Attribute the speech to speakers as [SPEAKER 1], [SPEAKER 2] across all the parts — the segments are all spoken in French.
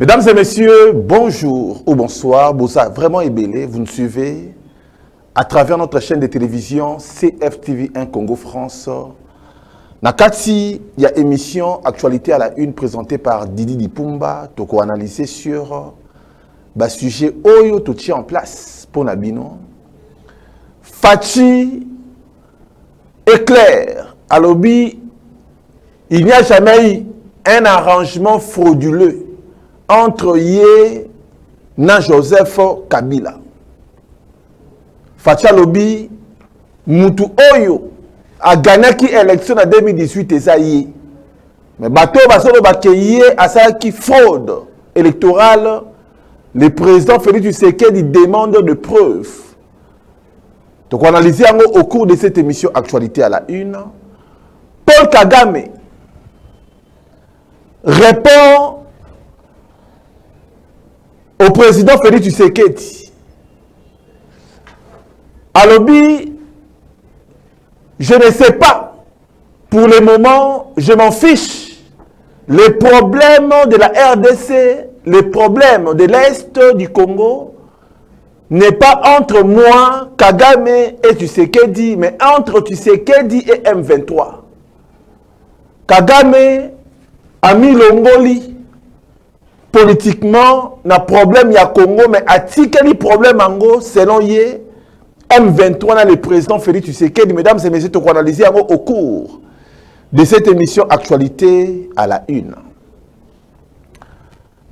[SPEAKER 1] Mesdames et messieurs, bonjour ou bonsoir. Bosa vraiment ébélé, vous nous suivez à travers notre chaîne de télévision CFTV1 Congo France. Nakati, il y a émission Actualité à la une présentée par Didi Dipumba. Toko analysé sur le sujet Oyo tout tient en place pour Nabino. Fachi éclair. À l'objet, il n'y a jamais eu un arrangement frauduleux entre Yé et Joseph Kabila. Facha Lobi, Moutou Oyo a gagné l'élection en 2018 et ça y est. Mais bateau basolo bakeye a ça qui fraude électorale. Le président Félix Tshisekedi demande de preuves. Donc on analyse au cours de cette émission Actualité à la une. Paul Kagame répond au président Félix Tshisekedi. Alobi, je ne sais pas. Pour le moment, je m'en fiche. Les problèmes de la RDC, les problèmes de l'Est du Congo, n'est pas entre moi, Kagame et Tshisekedi, mais entre Tshisekedi et M23. Kagame a mis l'Ongoli politiquement, na problème ya Congo, mais a tikeli problème ango, selon Yé, M23 na le président Félix Tshisekedi. Mesdames et messieurs, on va analyser au cours de cette émission Actualité à la une.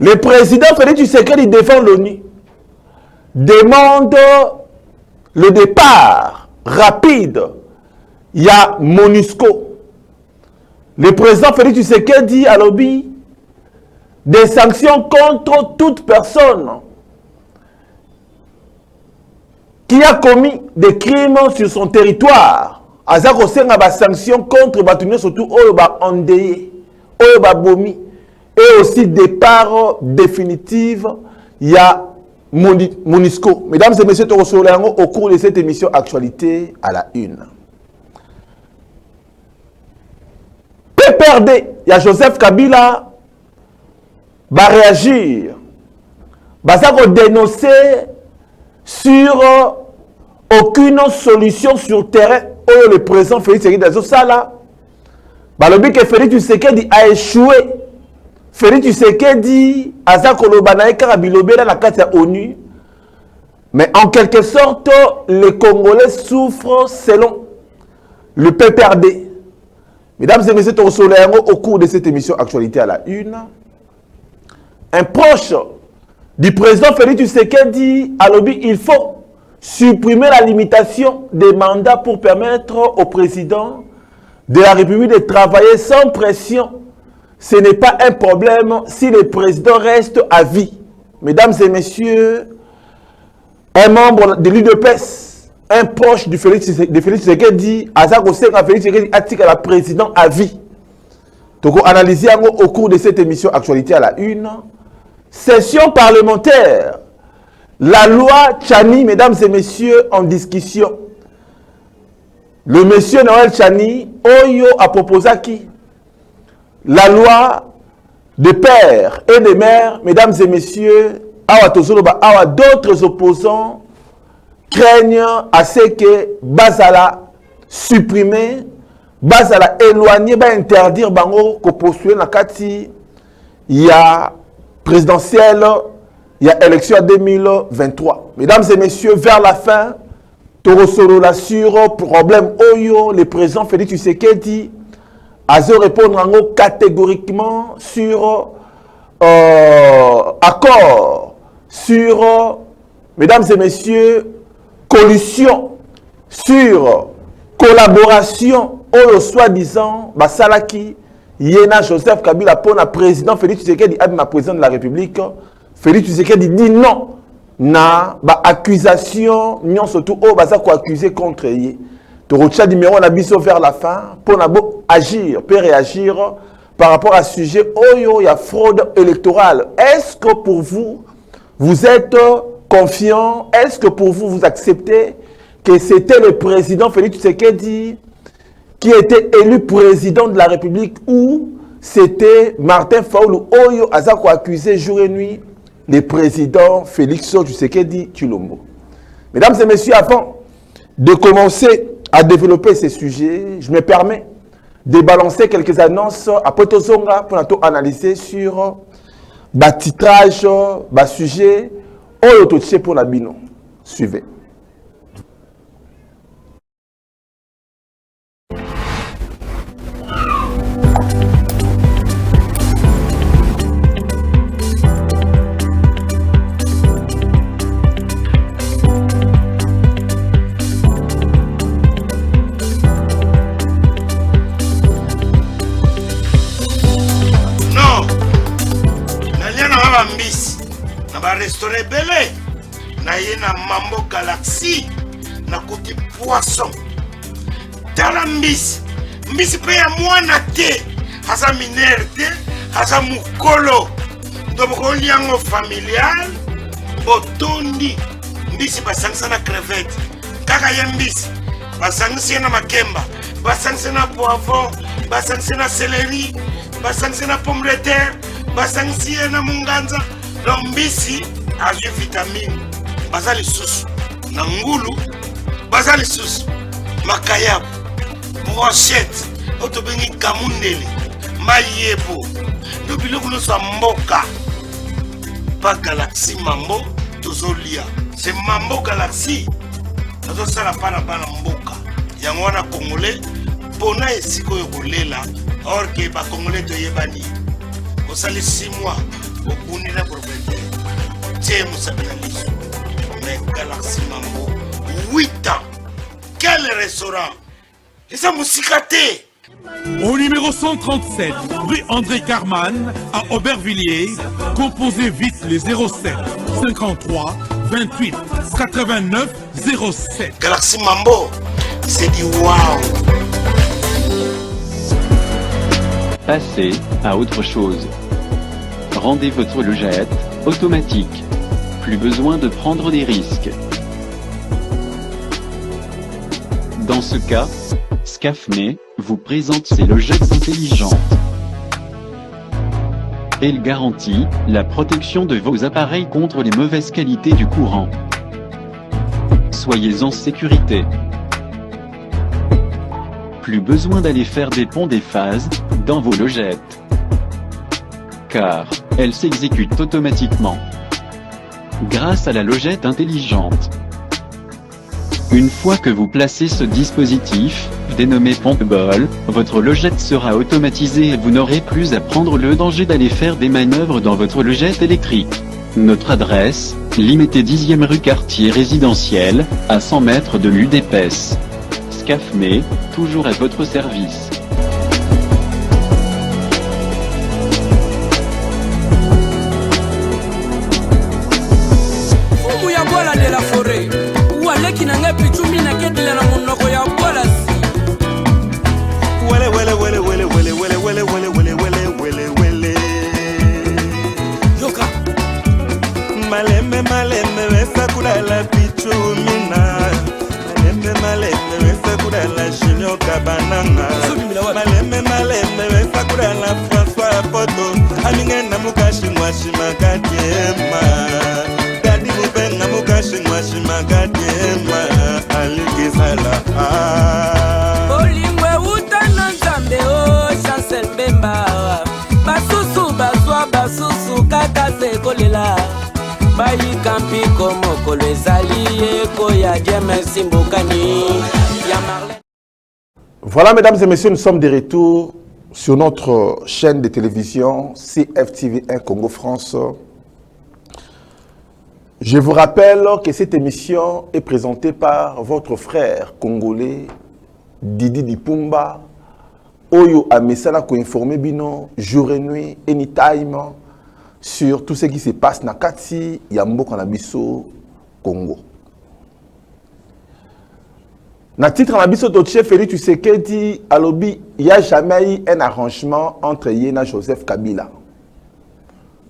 [SPEAKER 1] Le président Félix Tshisekedi devant l'ONU demande le départ rapide. Il y a MONUSCO. Le président Félix Tshisekedi a lobby des sanctions contre toute personne qui a commis des crimes sur son territoire. Azako senga ba sanctions contre Batuné surtout Oyoba Ondeye, Oyoba Bomi, et aussi départ définitif. Il y a MONUSCO. Mesdames et messieurs, au cours de cette émission Actualité à la une. PPRD, il y a Joseph Kabila va réagir, va dénoncer sur aucune solution sur terrain où le président Félix Tshisekedi Sala. Le but que Félix Tshisekedi a échoué. Félix Tshisekedi a dans la carte à ONU. Mais en quelque sorte, les Congolais souffrent selon le PPRD. Mesdames et messieurs, au cours de cette émission Actualité à la une, un proche du président Félix Tshisekedi a lobby, il faut supprimer la limitation des mandats pour permettre au président de la République de travailler sans pression. Ce n'est pas un problème si le président reste à vie. Mesdames et messieurs, un membre de l'UDPS, un proche de Félix Tshisekedi, Azako Senga Félix Tshisekedi article à la président à vie. Donc, analyser au cours de cette émission Actualité à la une. Session parlementaire. La loi Tchani, mesdames et messieurs, en discussion. Le monsieur Noël Tchani, Oyo a proposé qui? La loi des pères et des mères, mesdames et messieurs, awa d'autres opposants craignent à ce que Bazala supprimer, Bazala éloigner, interdire bango ko postuler na kati ya présidentielle, il y a élection en 2023. Mesdames et messieurs, vers la fin, Torosolola sur problème Oyo, le président Félix Tshisekedi a répondre catégoriquement sur accord, sur, mesdames et messieurs, collusion, sur collaboration, Oyo soi-disant, Basalaki, Yéna Joseph Kabila pour le président Félix Tshisekedi, ma président de la République. Félix Tshisekedi dit non. Na ba accusation, non surtout au baza ko accusé contre lui. Torocha numéro na biso vers la fin pour na bo agir, peut réagir par rapport à ce sujet oyo ya fraude électorale. Est-ce que pour vous vous êtes confiant? Est-ce que pour vous vous acceptez que c'était le président Félix Tshisekedi qui était élu président de la République ou c'était Martin Fayulu Oyo Azako accusé jour et nuit le président Félix Tshisekedi Tshilombo. Mesdames et messieurs, avant de commencer à développer ces sujets, je me permets de balancer quelques annonces à Potozonga pour analyser sur le titrage, le sujet, Oyo Touché pour la Bino. Suivez.
[SPEAKER 2] Restaurant belé na yena Mambo Galaxy na kuti poisson tala mbisi pe ya mwana te haza minere te haza mukolo ndoboko liango familial botondi mbisi basangisa na crevette kaka ya mbisi basangisa na makemba basangisa na poivron basangisa na céleri basangisa na pomme de terre basangisa na munganza. Lombisi a des vitamines, bazali sous, nangulu, bazali sous, makayab, brochette, otobengi kamundele, mayebo, depuis nous sommes mboka, pas Galaxy Mambo, tozolia, c'est Mambo Galaxy, nous sommes la pana mboka, yangwana congolais, pona esiko yokolela, or que ba congolais de yebani, au sali 6 mois. Au la propriétaire, James Sabinaliso, mais Galaxy Mambo, 8 ans. Quel restaurant? Et ça moussikaté.
[SPEAKER 3] Au numéro 137, rue André Carman, à Aubervilliers, composez vite les 07 53 28 89 07.
[SPEAKER 2] Galaxy Mambo, c'est du wow.
[SPEAKER 4] Passez à autre chose. Rendez votre logette automatique. Plus besoin de prendre des risques. Dans ce cas, Scafme vous présente ses logettes intelligentes. Elle garantit la protection de vos appareils contre les mauvaises qualités du courant. Soyez en sécurité. Plus besoin d'aller faire des ponts des phases dans vos logettes, car elle s'exécute automatiquement grâce à la logette intelligente. Une fois que vous placez ce dispositif, dénommé Pompeball, votre logette sera automatisée et vous n'aurez plus à prendre le danger d'aller faire des manœuvres dans votre logette électrique. Notre adresse, Limité 10e rue Quartier Résidentiel, à 100 mètres de l'UDPS. Scafme, toujours à votre service.
[SPEAKER 1] Voilà, mesdames et messieurs, nous sommes de retour sur notre chaîne de télévision CFTV1 Congo France. Je vous rappelle que cette émission est présentée par votre frère congolais Didi Dipumba, Oyo Amesala ko informer bino jour et nuit, anytime, sur tout ce qui se passe na kati ya mboka na biso Congo. Na titre na biso Totche Félix Tshisekedi alobi, il n'y a jamais eu un arrangement entre Yena Joseph Kabila.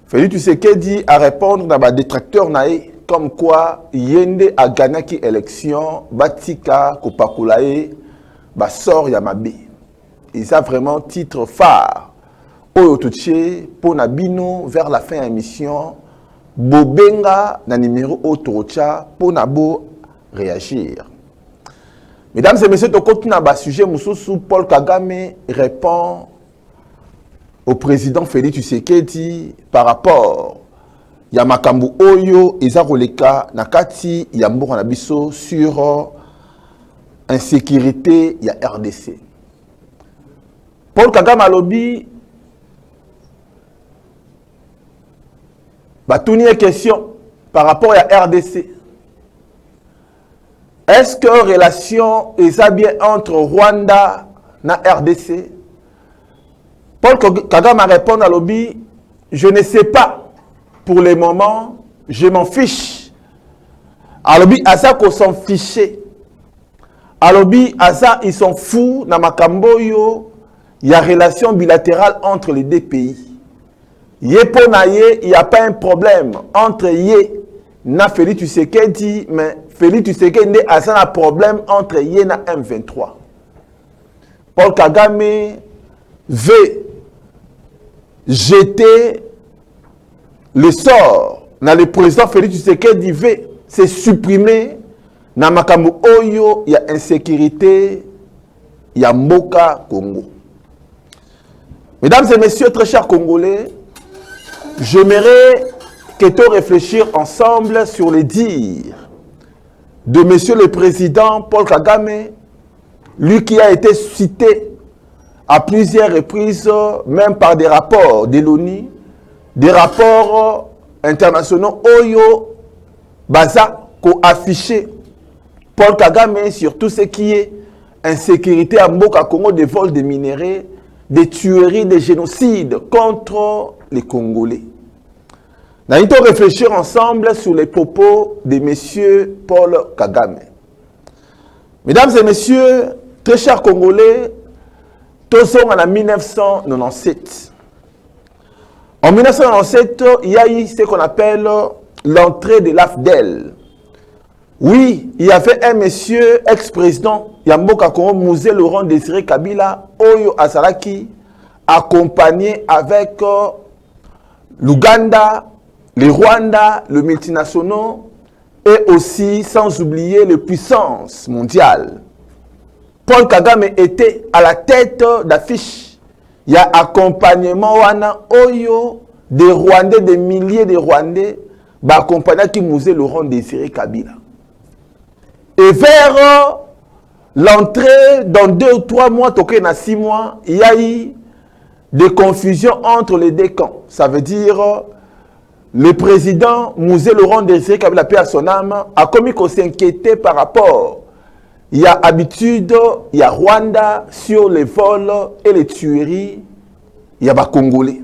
[SPEAKER 1] Félix Tshisekedi a répondre dans ba détracteur nae comme quoi Yende a gagné qui élection Batika Kopakulae ba sort Yamabe. Et ça vraiment titre phare oyo touché pour Nabino vers la fin de l'émission. Bobenga na numéro Otocha pour Nabo réagir. Mesdames et messieurs, tu as un sujet, Paul Kagame répond au président Félix Tshisekedi par rapport à Makambu Oyo et Zaroleka Nakati Yambour Nabiso sur insécurité ya RDC. Paul Kagame a lobby Batouni une question par rapport à RDC. Est-ce que relation est bien entre Rwanda et RDC? Paul Kagame a répondu à lobby, je ne sais pas pour le moment, je m'en fiche. À lobby, Asa qu'on s'en fichait. À lobby, Asa ils sont fous dans Makamboyo, il y a relation bilatérale entre les deux pays. Yé pour naïe, il n'y a pas un problème entre Yé na Félix Tshisekedi, mais Félix Tshisekedi a un problème entre Yé na M23. Paul Kagame veut jeter le sort dans le président Félix Tshisekedi veut se supprimer na makambo oyo, il y a insécurité, il y a Mboka Congo. Mesdames et messieurs, très chers Congolais, j'aimerais que nous réfléchir ensemble sur les dires de Monsieur le Président Paul Kagame, lui qui a été cité à plusieurs reprises, même par des rapports de l'ONU, des rapports internationaux, Oyo, Baza, qu'on affiché Paul Kagame sur tout ce qui est insécurité à Mboka Congo, des vols de minerais, des tueries, des génocides contre les Congolais. Nous allons réfléchir ensemble sur les propos de M. Paul Kagame. Mesdames et messieurs, très chers Congolais, tous sommes en 1997. En 1997, il y a eu ce qu'on appelle l'entrée de l'AFDEL. Oui, il y avait un monsieur ex-président Yamboka Congo, Mouzé Laurent Désiré Kabila, Oyo Azaraki, accompagné avec l'Ouganda, le Rwanda, le multinational et aussi, sans oublier, les puissances mondiales. Paul Kagame était à la tête d'affiche. Il y a accompagnement wana Oyo, des Rwandais, des milliers de Rwandais, accompagné qui Mouzé Laurent Désiré Kabila. Et vers l'entrée, dans 2 ou 3 mois, dans 6 mois, il y a eu des confusions entre les deux camps. Ça veut dire le président Mouzé Laurent Désiré Kabila, paix à son âme, a commis qu'on s'inquiétait par rapport. Il y a habitude, il y a Rwanda sur les vols et les tueries, il y a Congolais.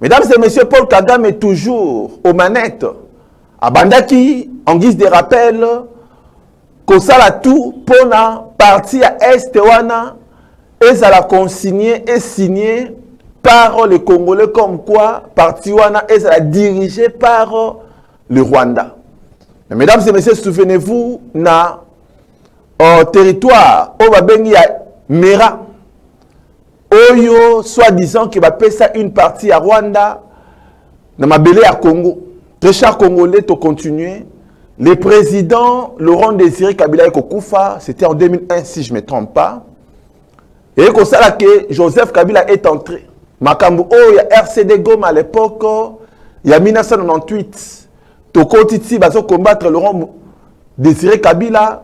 [SPEAKER 1] Mesdames et messieurs, Paul Kagame est toujours aux manettes. À Bandaki, en guise de rappel, qu'on a tout pour la partie à Est, et ça l'a consigné et signé par les Congolais, comme quoi partie wana et ça l'a dirigé par le Rwanda. Mais mesdames et messieurs, souvenez-vous, na territoire où il y a Mera, Oyo, soi-disant qu'il va payer ça une partie à Rwanda, dans ma belé à Congo. Très chers Congolais, tu continues. Le président Laurent Désiré Kabila Ekokoufa, c'était en 2001 si je ne me trompe pas. Et comme ça que Joseph Kabila est entré. Makambu, il y a RCD Goma à l'époque, il y a 1998. Toko Titi, baso combattre Laurent Désiré Kabila.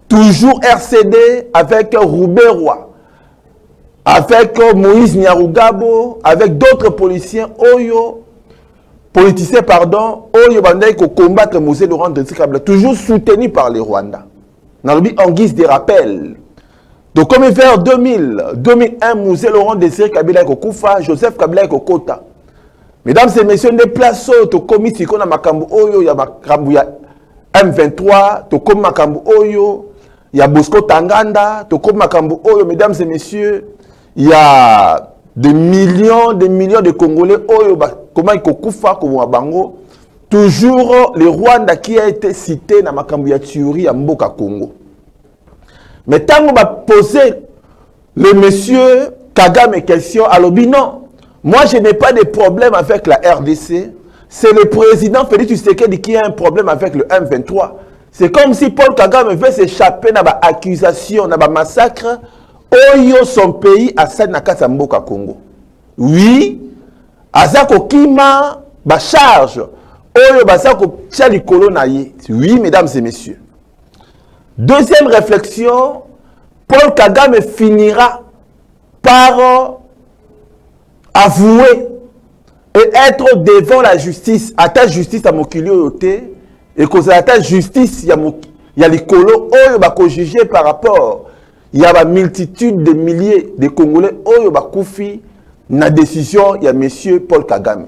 [SPEAKER 1] Toujours RCD avec Roubé Roy, avec Moïse Nyarugabo, avec d'autres politiciens, politiciens, Oyo Bandai qui combattent Moïse Laurent Désiré Kabila, toujours soutenu par les Rwandais. En guise de rappel. Donc, comme vers 2001, Moïse Laurent Désiré Kabila Ekokoufa, Joseph Kabila Ekokota. Mesdames et messieurs, des places to commis si qu'on a Makambu Oyo, ya Makambu ya M23, to comme Makambu Oyo. Il y a Bosco Tanganda, Toko Makambu Oyo, mesdames et messieurs, il y a des millions de Congolais Oyo, comment ils kokufa, comment bango. Toujours le Rwanda qui a été cité dans Makambu ya Turi à Mboka Congo. Mais tant qu'on va poser le monsieur Kagame question, alobi non. Moi, je n'ai pas de problème avec la RDC. C'est le président Félix Tshisekedi qui a un problème avec le M23. C'est comme si Paul Kagame veut s'échapper dans l'accusation, dans le massacre. Oyo son pays a sa nakata mboka Congo. Oui, azako kima ba charge. Oyo bazako tia likolo na ye. Oui, mesdames et messieurs. Deuxième réflexion, Paul Kagame finira par avouer et être devant la justice. Ata justice à mokili oyote et cause ata justice ya likolo oyo bako juger par rapport. Il y a une multitude de milliers de Congolais oyo bakufi na décision il y a monsieur Paul Kagame.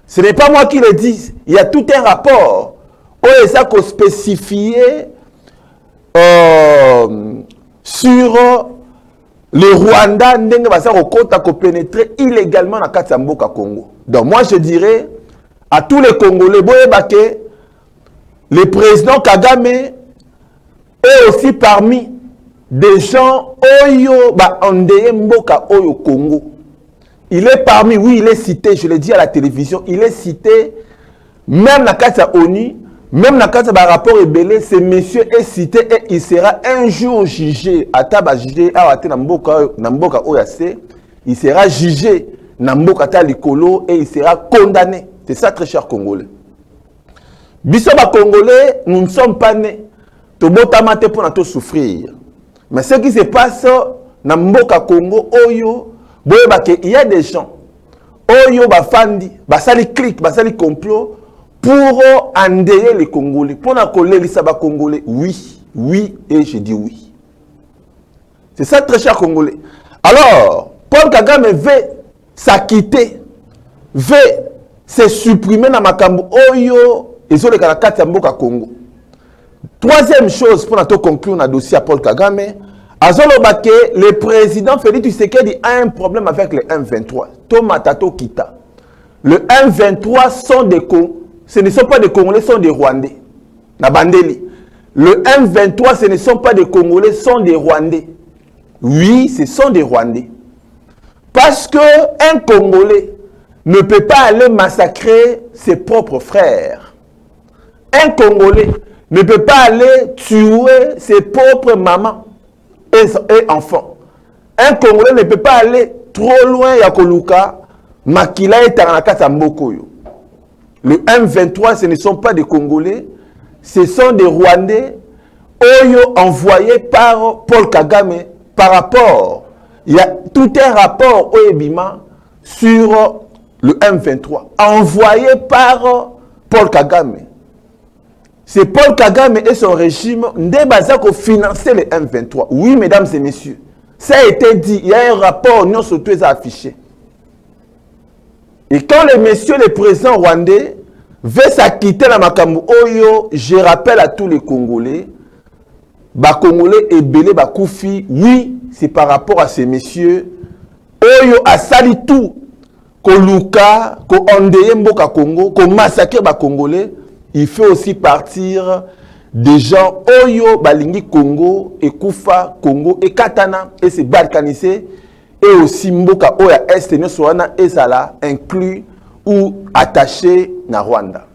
[SPEAKER 1] Ce n'est pas moi qui le dis, il y a tout un rapport oyo ça ko spécifié sur le Rwanda ndenge basa kokota ko pénétrer illégalement na kati ya mboka Congo. Donc moi je dirais à tous les Congolais boyebake le président Kagame est aussi parmi des gens oyo ba ondeye mboka oyo Congo. Il est parmi, oui, il est cité, je l'ai dit à la télévision, il est cité même na kati ya ONU, même na kati ya ba rapport ebele, ce monsieur est cité et il sera un jour jugé. Ata ba jugé awate na mboka oyo ase, il sera jugé na mboka ta likolo et il sera condamné. C'est ça très cher Congolais. Biso ba Congolais, nous ne sommes pas nés to botama te pour na to souffrir. Mais ce qui se passe dans Mboka Congo, Oyo, il y a des gens, Oyo, Bafandi, Basali clic, Basali complot, pour endeyer les Congolais, pour coller les Saba Congolais. Oui, oui, et je dis oui. C'est ça très cher Congolais. Alors, Paul Kagame veut s'acquitter, veut se supprimer dans Makambu, Oyo, et sur les Karakati Mboka Congo. Troisième chose pour nous conclure le dossier à Paul Kagame, le président Félix Tshisekedi a un problème avec le M23. Thomas Tato Kita. Le M23 ce ne sont pas des Congolais, ce sont des Rwandais. Nabandeli. Le M23, ce ne sont pas des Congolais, ce sont des Rwandais. Oui, ce sont des Rwandais. Parce qu'un Congolais ne peut pas aller massacrer ses propres frères. Un Congolais ne peut pas aller tuer ses propres mamans et enfants. Un Congolais ne peut pas aller trop loin ya koluka makila et taranakata mbokoyo. Le M23, ce ne sont pas des Congolais, ce sont des Rwandais oyo envoyés par Paul Kagame par rapport. Il y a tout un rapport au Ebima sur le M23 envoyé par Paul Kagame. C'est Paul Kagame et son régime qui financer le M23. Oui, mesdames et messieurs. Ça a été dit. Il y a un rapport, nous surtout affiché. Et quand le monsieur, le président rwandais, veut s'acquitter la Makambu Oyo, je rappelle à tous les Congolais, Congolais et Belé, Koufi, oui, c'est par rapport à ces messieurs. Oyo a sali tout. Ko Luka, ko Ondeye Mboka Congo, ko massacre Congolais. Il fait aussi partir des gens Oyo, Balingi Congo, et Koufa, Congo, et Katana, et c'est balkanisé, et aussi Mboka Oya Est, et Sala, inclus ou attaché na Rwanda.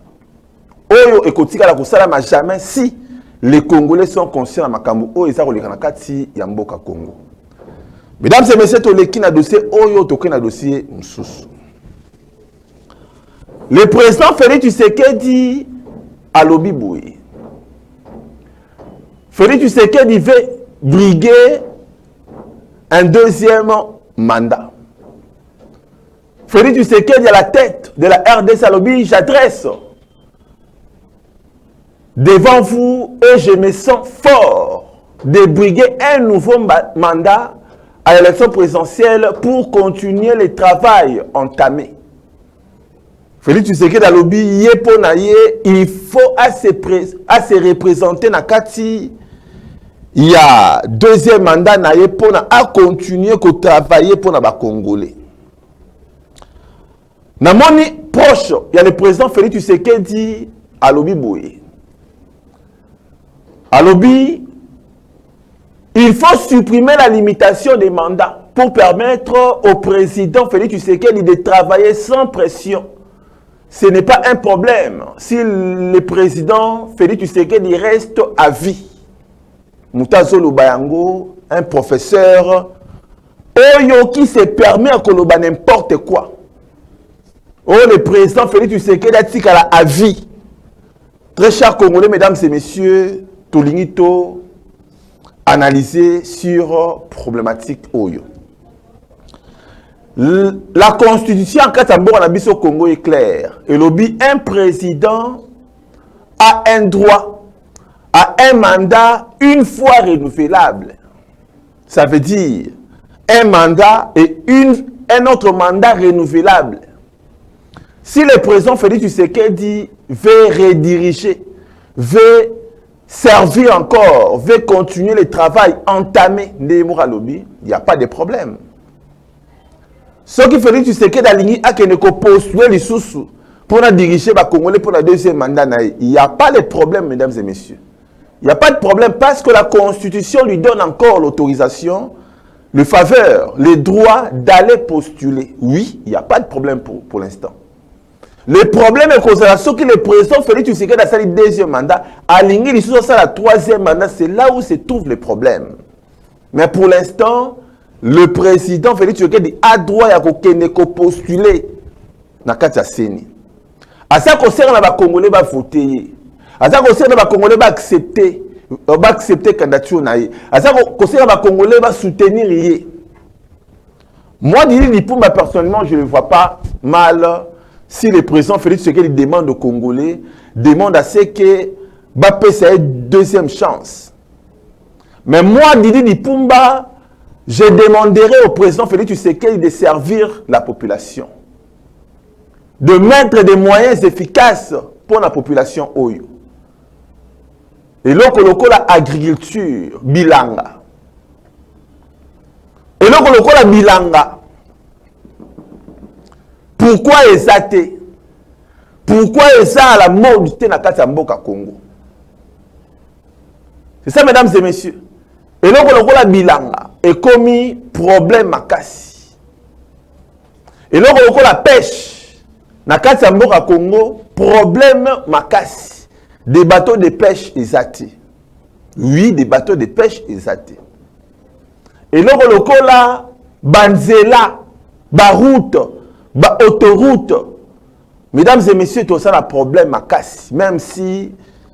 [SPEAKER 1] Oyo et Kotika la Kusala, mais jamais si les Congolais sont conscients de Makambu Oyo, et ça, on les kanakati, ya Mboka Congo. Mesdames et messieurs, to leki na dossier Oyo, toke na dossier Msusu. Le président Félix Tshisekedi à l'Obi-Boui. Félix Tshisekedi veut briguer un deuxième mandat. Félix Tshisekedi à la tête de la RDC à l'Obi, j'adresse devant vous et je me sens fort de briguer un nouveau mandat à l'élection présidentielle pour continuer le travail entamé. Félix Tshisekedi à l'Obi, il faut à se représenter na kati. Il y a deuxième mandat pour continuer à travailler pour les Congolais. Na moni proche, il y a le président Félix Tshisekedi à l'Obi Boye. À l'Obi, il faut supprimer la limitation des mandats. pour permettre au président Félix Tshisekedi de travailler sans pression. Ce n'est pas un problème si le président Félix Tshisekedi reste à vie. Moutazo Lubayango, un professeur, Oyo qui se permet à Koloba n'importe quoi. Oh, le président Félix Tshisekedi a dit à vie. Très chers Congolais, mesdames et messieurs, Tolinito, analysé sur problématique Oyo. La constitution en Katambo au Congo est claire. Et lobby, un président a un droit à un mandat une fois renouvelable. Ça veut dire un mandat et un autre mandat renouvelable. Si le président Félix Tshisekedi veut rediriger, veut servir encore, veut continuer le travail entamé, il n'y a pas de problème. Ce qui fait que Tshisekedi a postulé les sous pour diriger les Congolais pour le deuxième mandat, il n'y a pas de problème, mesdames et messieurs. Il n'y a pas de problème parce que la Constitution lui donne encore l'autorisation, le faveur, le droit d'aller postuler. Oui, il n'y a pas de problème pour l'instant. Le problème est que ce que le président Félix Tshisekedi a le deuxième mandat, aligné les sous la troisième mandat, c'est là où se trouve le problème. Mais pour l'instant, le président Félix Tshisekedi a droit à postuler dans la CENI. À ça concerne les Congolais va voter. À ça concerne les Congolais va accepter candidature. À ça concerne les Congolais va soutenir. Moi, personnellement, je ne vois pas mal si le président Félix Tshisekedi demande aux Congolais, demande à ce que Bappé ait une deuxième chance. Mais moi, Didi Nipumba, je demanderai au président Félix Tshisekedi de servir la population. De mettre des moyens efficaces pour la population Oyo. Et là, la agriculture, bilanga. Et là, la bilanga. Pourquoi est-ce Pourquoi est-ce à la mode de la Mboka Congo? C'est ça, mesdames et messieurs. Et là, la bilanga est commis problème à Kassi. Et là, la pêche. Na kati ya mboka Congo, problème makasi. Des bateaux de pêche exatés. Oui, des bateaux de pêche exatés. Et là, la banzela, baroute, autoroute. Mesdames et messieurs, tout ça a un problème makasi. Même si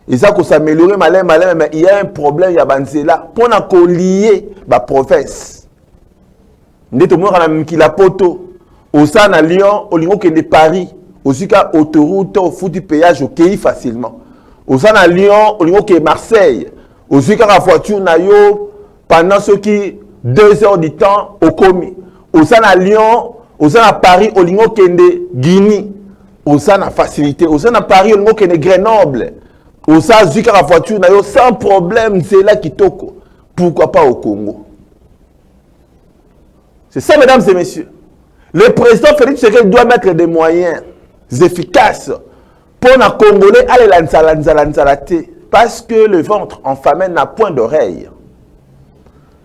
[SPEAKER 1] ils ont s'améliorer mais il y a un problème, il y a banzela. Pour lier la province. Nous avons la poto. Au sein de Lyon, au niveau de Paris, aussi qu'à autoroute, au foot du péage, au quai facilement. Au sein de Lyon, au niveau de Marseille, aussi qu'à la voiture, pendant ce qui 2 heures du temps, au commis. Au sein de Lyon, au sein de Paris, au niveau de Guinée, au sein de facilité. Au sein de Paris, au niveau de Grenoble, au sein de la voiture, sans problème, c'est là qui toque. Pourquoi pas au Congo? C'est ça, mesdames et messieurs. Le président Félix Tshisekedi doit mettre des moyens efficaces pour les Congolais aller lanzalaté parce que le ventre enfamé n'a point d'oreille.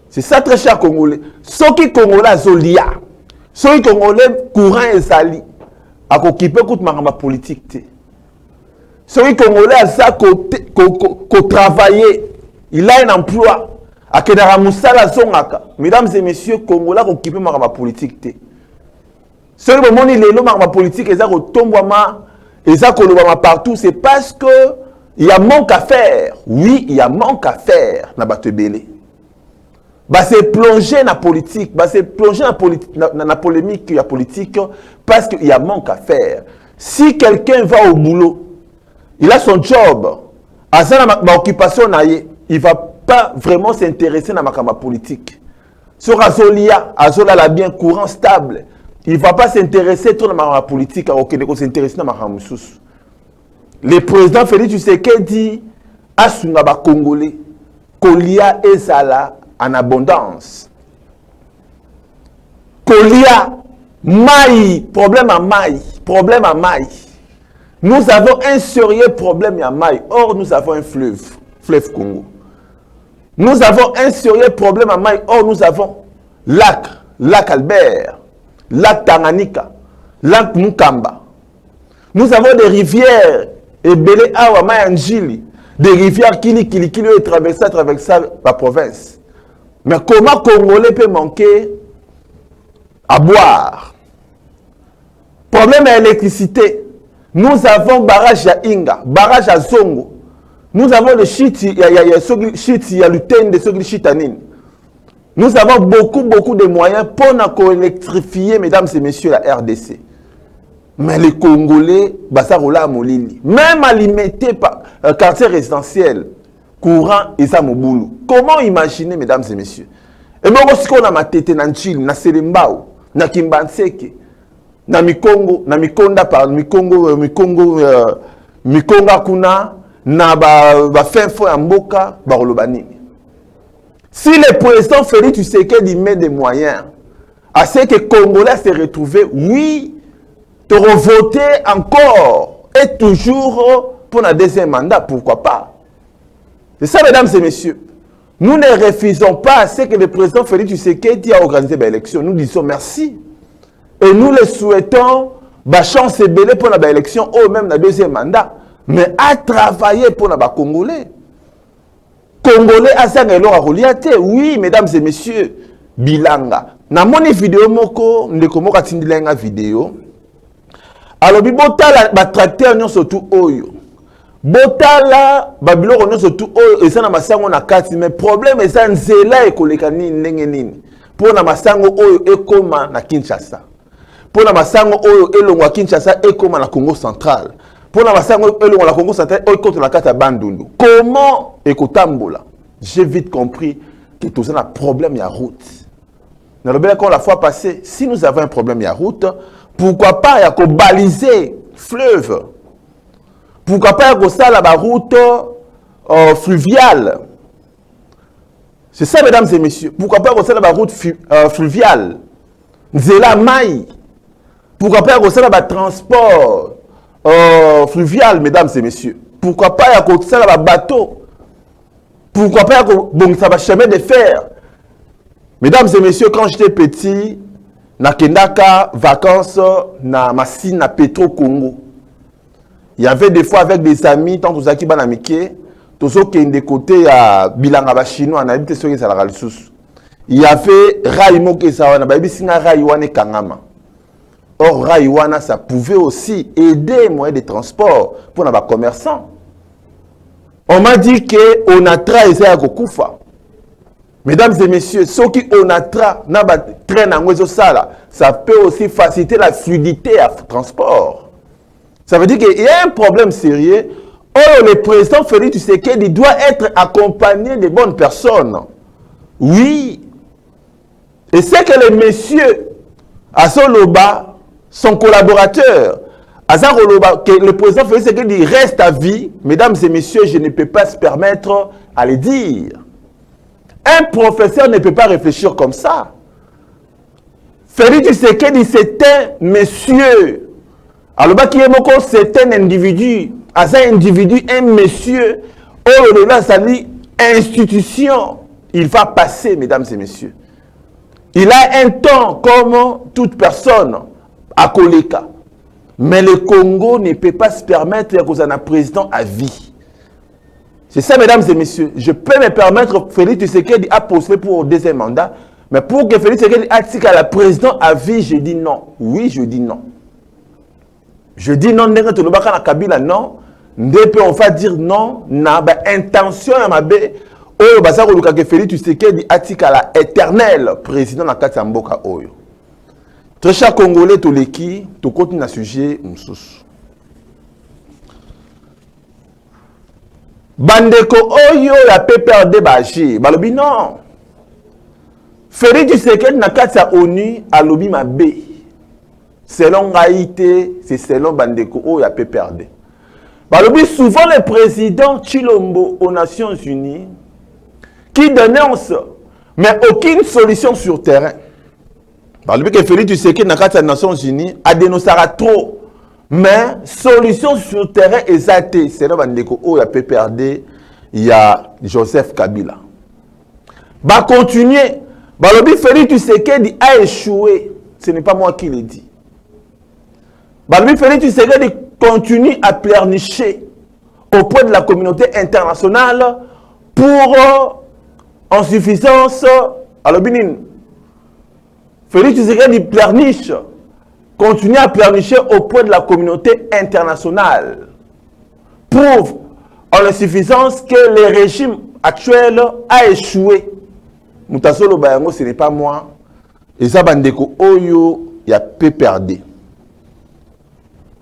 [SPEAKER 1] C'est ça très cher Congolais. Ceux qui Congolais zolia, ceux qui Congolais courant et sali, à occuper toute ma politique. Ceux qui Congolais à ça qu'on travailler, il a un emploi. À Kedara Moussala Zongaka, mesdames et messieurs, Congolais occupé ma politique. Ce moment où les politique et ça partout, c'est parce que il y a manque à faire. Oui, il y a manque à faire na batebele. Bah c'est plonger dans la politique, bah c'est plonger dans la polémique il y a politique parce qu'il y a manque à faire. Si quelqu'un va au boulot, il a son job, à ça ma occupation il va pas vraiment s'intéresser à ma politique. Sur Azolia, Azola la bien courant stable. Il ne va pas s'intéresser à la politique, il va s'intéresser à la politique. Le président Félix Tshisekedi a sunga ba Congolais, Kolia et Zala en abondance. Kolia, maï, problème à maï. Nous avons un sérieux problème à maï. Or, nous avons un fleuve Congo. Nous avons un sérieux problème à maï. Or, nous avons lac lac Albert, lac Tanganyika, lac Mukamba. Nous avons des rivières, et Belé Awa Mayanjili, des rivières qui traversent la province. Mais comment Congolais peut manquer à boire? Problème à l'électricité. Nous avons barrage à Inga, barrage à Zongo. Nous avons le shit, il y a l'utène de Sogli Chitanine. Nous avons beaucoup de moyens pour électrifier, mesdames et messieurs, la RDC. Mais les Congolais, Bassarola Molili, même alimentés par quartier résidentiel, courant et Samoboulou. Comment imaginer, mesdames et messieurs? Et bien, si on a ma tête, na Chili, na Selembao, na Kimbanseke, na Mikongo, na Mikonda par Mikonga kuna, na ba fin fo ya mboka, barolobani. Si le président Félix Tshisekedi met des moyens à ce que les Congolais se retrouvent, oui, de voter encore et toujours pour un deuxième mandat, pourquoi pas? C'est ça, mesdames et messieurs. Nous ne refusons pas à ce que le président Félix Tshisekedi a organisé l'élection. Nous disons merci. Et nous le souhaitons, chance et belé pour l'élection, ou même le deuxième mandat. Mais à travailler pour les Congolais. Congolais à oui, mesdames et messieurs, bilanga. Na moni vidéo moko, ndeko moka tindilenga vidéo. Alors botala ba tracteur nyo surtout oyo. Botala babiloko nyo surtout oyo esa na masango na kati, mais problème esa nzela ekoleka nini ndenge nini. Pour na masango oyo ekoma na Kinshasa. Pour na masango oyo elongwa Kinshasa ekoma na Congo central. Pour la masango elongwa na Congo central ekota na kati ya Bandundu. Comment ekotambola? J'ai vite compris que tout ça a un problème à route. Dans le la fois passée, si nous avons un problème à route, pourquoi pas y a qu'au baliser fleuve? Pourquoi pas y a qu'au ça la route fluviale? C'est ça, mesdames et messieurs. Pourquoi pas y a qu'au ça la route fluviale? Nzela Maï. Pourquoi pas y a qu'au ça la transport fluvial, mesdames et messieurs? Pourquoi pas y a qu'au ça la bateau? Pourquoi pas bon, ça va chemin de fer? Mesdames et messieurs, quand j'étais petit, na kendaka vacances na Massine na Petro Congo. Il y avait des fois avec des amis, tant que Zaki Banamike, tous ceux qui étaient côté à Bilanga ba chinois, na habité sur les Salagalsus. Il y avait Raimo Kesawana, baby singa Raiwane Kangama. Or Raiwana, ça pouvait aussi aider les moyens de transport pour les commerçants. On m'a dit que Onatra est à Kokufa. Mesdames et messieurs, ceux qui Onatra traînent en Sala, ça peut aussi faciliter la fluidité à transport. Ça veut dire qu'il y a un problème sérieux. Oh, le président Félix Tshisekedi doit être accompagné de bonnes personnes. Oui. Et c'est que les messieurs à Soloba, son collaborateur, que le président Félix Tshisekedi reste à vie, mesdames et messieurs, je ne peux pas se permettre à le dire. Un professeur ne peut pas réfléchir comme ça. Félix Tshisekedi, c'est un monsieur. Alors, c'est un individu. Un individu, un monsieur. Oh, là, ça dit institution. Il va passer, mesdames et messieurs. Il a un temps comme toute personne à Koleka. Mais le Congo ne peut pas se permettre qu'on ait un président à vie. C'est ça, mesdames et messieurs. Je peux me permettre, Félix Tshisekedi a postulé pour le deuxième mandat, mais pour que Félix Tshisekedi attique à la président à vie, je dis non. Oui, je dis non. Je dis non, non. On va dire non, na intention à ma bé. Oh, basa ko luka que Félix Tshisekedi attique à la éternel président na kati ya mboka oyo. Très chers Congolais, tous les qui, tout continue à sujet msous. Bandeko oyo la PPRD baji, balobi non. Félix Tshisekedi na kati ya ONU alobi mabe. Selon Gaïté, c'est selon Bandeko oyo la PPRD. Balobi souvent le président Chilombo aux Nations Unies qui dénonce mais aucune solution sur terrain. Balobi que Félix Tshisekedi na kati ya Nations Unies a dénoncé trop. Mais solution sur terrain exacte, c'est là Bandeko oyo la PPRD, il y a Joseph Kabila. Va continuer Balobi Félix Tshisekedi a échoué. Ce n'est pas moi qui le dis. Balobi Félix Tshisekedi continue à pleurnicher auprès de la communauté internationale pour insuffisance à l'obinin. Félix Tshisekedi pleurniche, continue à pleurnicher auprès de la communauté internationale pour en insuffisance que le régime actuel a échoué. Moutasolo Bayango, ce n'est pas moi. Et ça, Bandeko Oyo, il y a PPRD.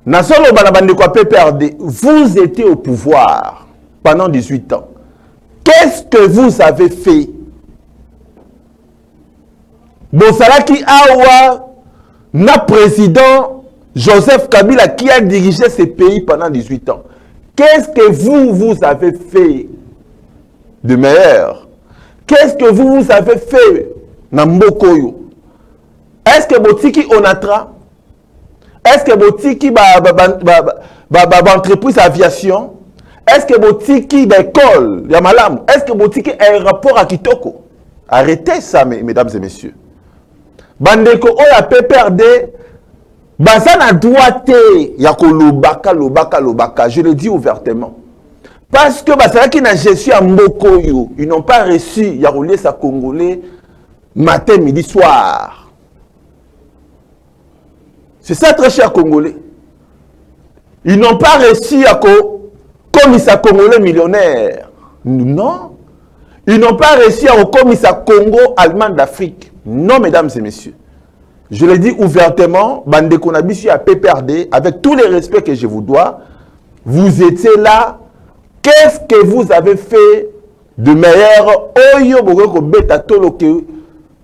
[SPEAKER 1] Nasolo Bandeko PPRD, vous étiez au pouvoir pendant 18 ans. Qu'est-ce que vous avez fait? Bossalaki Awa, notre président Joseph Kabila qui a dirigé ce pays pendant 18 ans. Qu'est-ce que vous avez fait de meilleur? Qu'est-ce que vous avez fait Nambokoyo? Est-ce que Botiki Onatra? Est-ce que Botiki entreprise aviation? Est-ce que Botiki d'école Yamalam? Est-ce que Botiki aéroport à Kitoko? Arrêtez ça, mesdames et messieurs. Bandeko Oya PPRD, Bazana doit yako lobaka, je le dis ouvertement. Parce que Bazana qui n'a gestion à Mbokoyo, ils n'ont pas reçu Yarolé sa Congolais matin, midi, soir. C'est ça très cher Congolais. Ils n'ont pas reçu commissaire congolais millionnaire. Non. Ils n'ont pas reçu commissaire Congo allemand d'Afrique. Non, mesdames et messieurs. Je le dis ouvertement, Bande Konabisu à PPRD, avec tous les respects que je vous dois, vous étiez là. Qu'est-ce que vous avez fait de meilleur?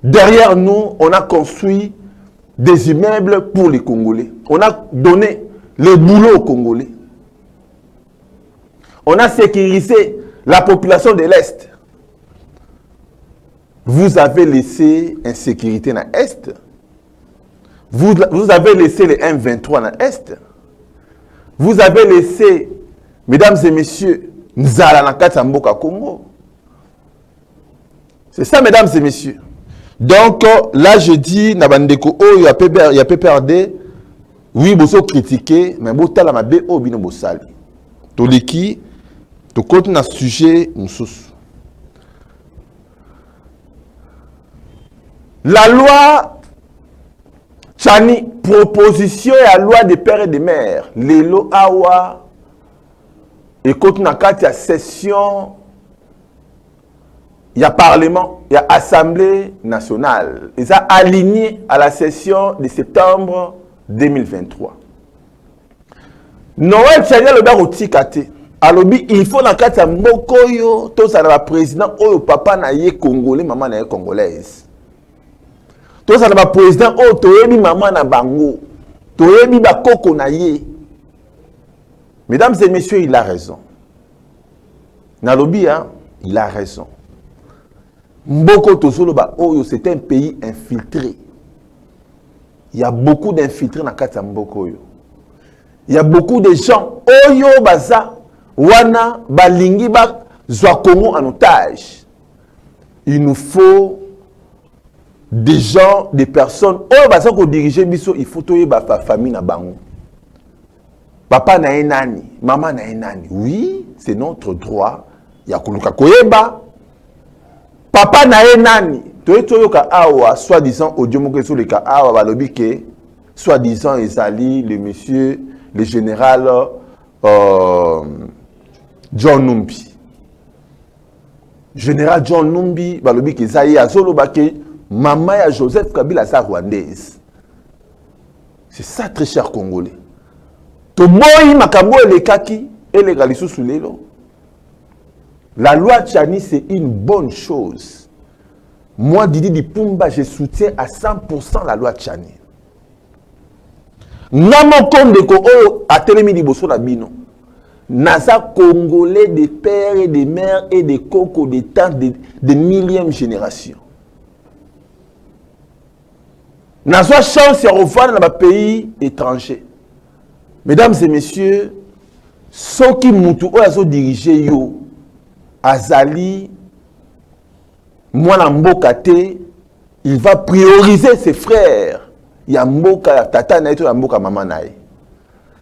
[SPEAKER 1] Derrière nous, on a construit des immeubles pour les Congolais. On a donné le boulot aux Congolais. On a sécurisé la population de l'Est. Vous avez laissé insécurité dans l'Est. Vous avez laissé les M23 dans l'Est. Vous avez laissé, mesdames et messieurs, Nzala na kati mboka Congo. C'est ça, mesdames et messieurs. Donc, là, je dis, Nabandeko, il y a PPRD, oui, vous critiquez, mais vous avez dit, oh, bino bosali. Toliki, tu continues à sujet, nous. La loi Tchani, proposition et la loi des pères et des mères, les lois Awa, et quand on a une session, il y a parlement, il y a assemblée nationale. Ils ont aligné à la session de septembre 2023. Noël Tchani le bar au tikate. Alobi, il faut dans le cas de Mokoyo, tout ça le président, oh papa na ye congolais, maman na ye congolaise. Tout ça le président, oh toyebi maman na bango, toyebi ba koko na ye. Mesdames et messieurs, il a raison. Nalobi, hein, il a raison. Mboko Tosoloba, oh, c'est un pays infiltré. Il y a beaucoup d'infiltrés dans Kata Mboko. Il y a beaucoup de gens, Oyo Baza, Wana, Balingi, Zwakongo en otage. Il nous faut des gens, des personnes, Oyo Baza qu'on dirige, il faut que la famille na bango. Papa na enani, maman na enani. Oui, c'est notre droit. Il y a Kuluka Koyeba. Papa na enani. Toyoka awa, soi-disant, Odiomoke sur le cas awa, balobike, soi-disant, Ezali, le monsieur, le général John Numbi. Général John Numbi, balobike, Zaye, Azolo Bake, maman ya Joseph Kabila, sa rwandaise. C'est ça, très cher Congolais. Toboyi makambo le kaki et les galisous sous l'élo. La loi Tchani, c'est une bonne chose. Moi, Didi Dipumba, je soutiens à 100% la loi Tchani. Namo Kondeko a télémi di bosso la bino. Nasa Congolais des pères et des mères et des cocos des temps de millième génération. Nasa chance de revoir dans le pays étranger. Mesdames et messieurs, ceux qui moutou oyazo dirigé yo azali mwana mboka te il va prioriser ses frères. Yamboka, tata naïto, yamboka, maman naï.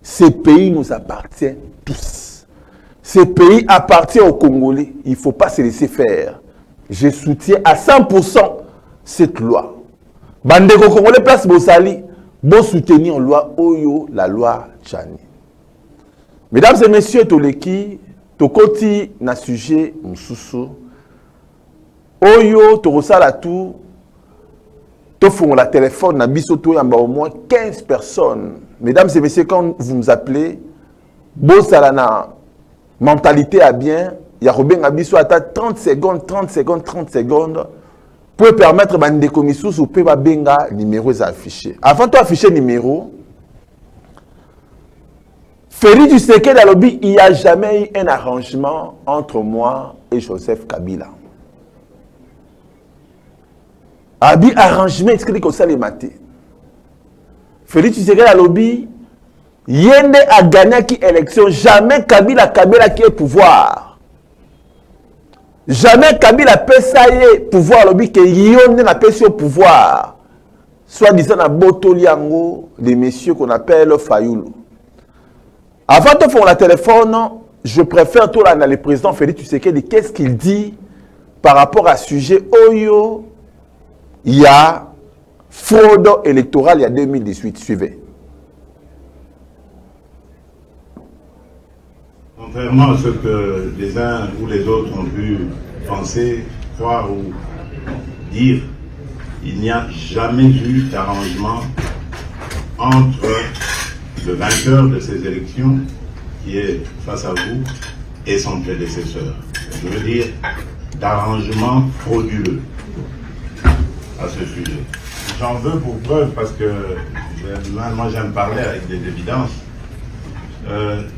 [SPEAKER 1] Ces pays nous appartiennent tous. Ces pays appartiennent aux Congolais. Il ne faut pas se laisser faire. Je soutiens à 100% cette loi. Bandeko Congolais place Bosali, bon soutenir loi Oyo, la loi Tchani. Mesdames et messieurs, Toleki, Tokoti na sujet Msusu. Oyo, Torosala tout. Tofon la téléphone, na bisoto yamba au moins 15 personnes. Mesdames et messieurs, quand vous nous appelez, Bosalana, mentalité à bien, il y a Robin Abisso à 30 secondes, 30 secondes, 30 secondes, pour permettre à des commissions ou peut benga numéros affichés. Avant de afficher numéro, Félix Tshisekedi a lobby, il n'y a jamais eu un arrangement entre moi et Joseph Kabila. Abi arrangement, est-ce que ça les maté? Félix Tshisekedi a lobby, Yende a gagné qui élection, jamais Kabila qui est pouvoir. Jamais Kabila pessaye pouvoir lobby que Yende n'a pas au pouvoir. Soit disant à Botoliango, les messieurs qu'on appelle Fayoulou. Avant de faire la téléphone, je préfère tout là dans le président Félix Tshisekedi, qu'est-ce qu'il dit par rapport à ce sujet Oyo. Il y a fraude électorale il y a 2018. Suivez.
[SPEAKER 5] Contrairement à ce que les uns ou les autres ont pu penser, croire ou dire, il n'y a jamais eu d'arrangement entre le vainqueur de ces élections, qui est face à vous, et son prédécesseur. Je veux dire, d'arrangement frauduleux à ce sujet. J'en veux pour preuve parce que moi j'aime parler avec des évidences.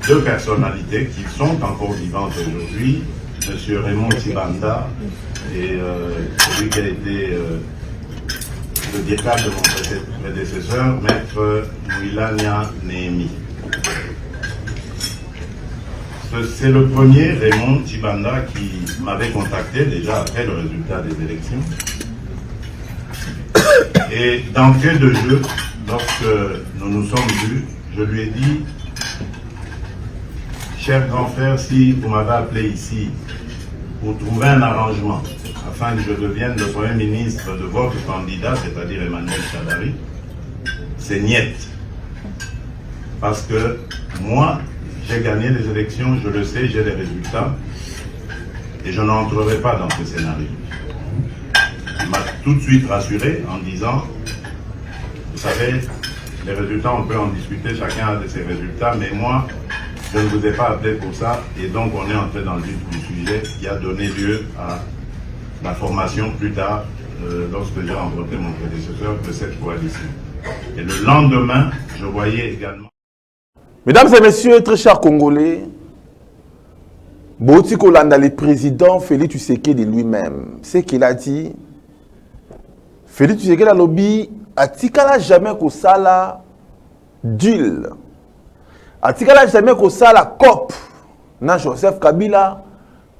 [SPEAKER 5] Deux personnalités qui sont encore vivantes aujourd'hui, M. Raymond Tshibanda et celui qui a été le déclare de mon prédécesseur, Maître Mouilania Néhémi. C'est le premier, Raymond Tshibanda, qui m'avait contacté déjà après le résultat des élections. Et d'entrée de jeu, lorsque nous nous sommes vus, je lui ai dit, cher grand frère, si vous m'avez appelé ici pour trouver un arrangement afin que je devienne le premier ministre de votre candidat, c'est-à-dire Emmanuel Shadari, c'est niet. Parce que moi, j'ai gagné les élections, je le sais, j'ai les résultats, et je n'entrerai pas dans ce scénario. Il m'a tout de suite rassuré en disant, vous savez, les résultats, on peut en discuter, chacun a de ses résultats, mais moi, je ne vous ai pas appelé pour ça, et donc on est entré dans le vif du sujet qui a donné lieu à la formation plus tard, lorsque j'ai rencontré mon prédécesseur, de cette coalition. Et le lendemain, je voyais également...
[SPEAKER 1] Mesdames et messieurs, très chers Congolais, Boti Kolanda, le président Félix Tshisekedi lui-même, ce qu'il a dit, Félix Tshisekedi a lobby, atikala jamais ko sala deal. Atikala jamais ko sala COP na Joseph Kabila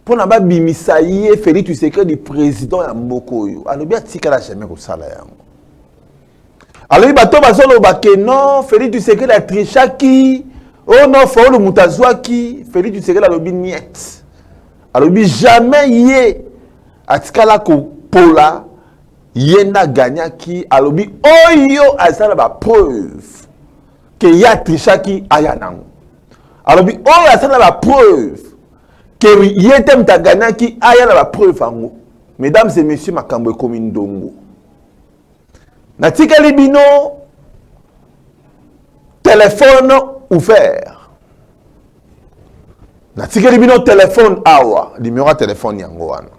[SPEAKER 1] pour na ba bimisa ye Félix Tshisekedi président ya mboko yo. Alobi atikala jamais ko sala yango. Alors bato bazolo bake non Félix Tshisekedi a trichaki, oh non faut le mutazwaki, Félix Tshisekedi alobi niet. Alobi jamais ye atikala ko pola Yena gagnaki alobi oyo azala ba preuve que ya trichaki ayanango. Alobi oyo azala ba preuve que yete mta gagnaki ayana ba preuve ango. Mesdames et messieurs, makambo ekomi ndongo. Natika libino téléphone ouvert. Natika libino téléphone awa, numéro téléphone yango wana.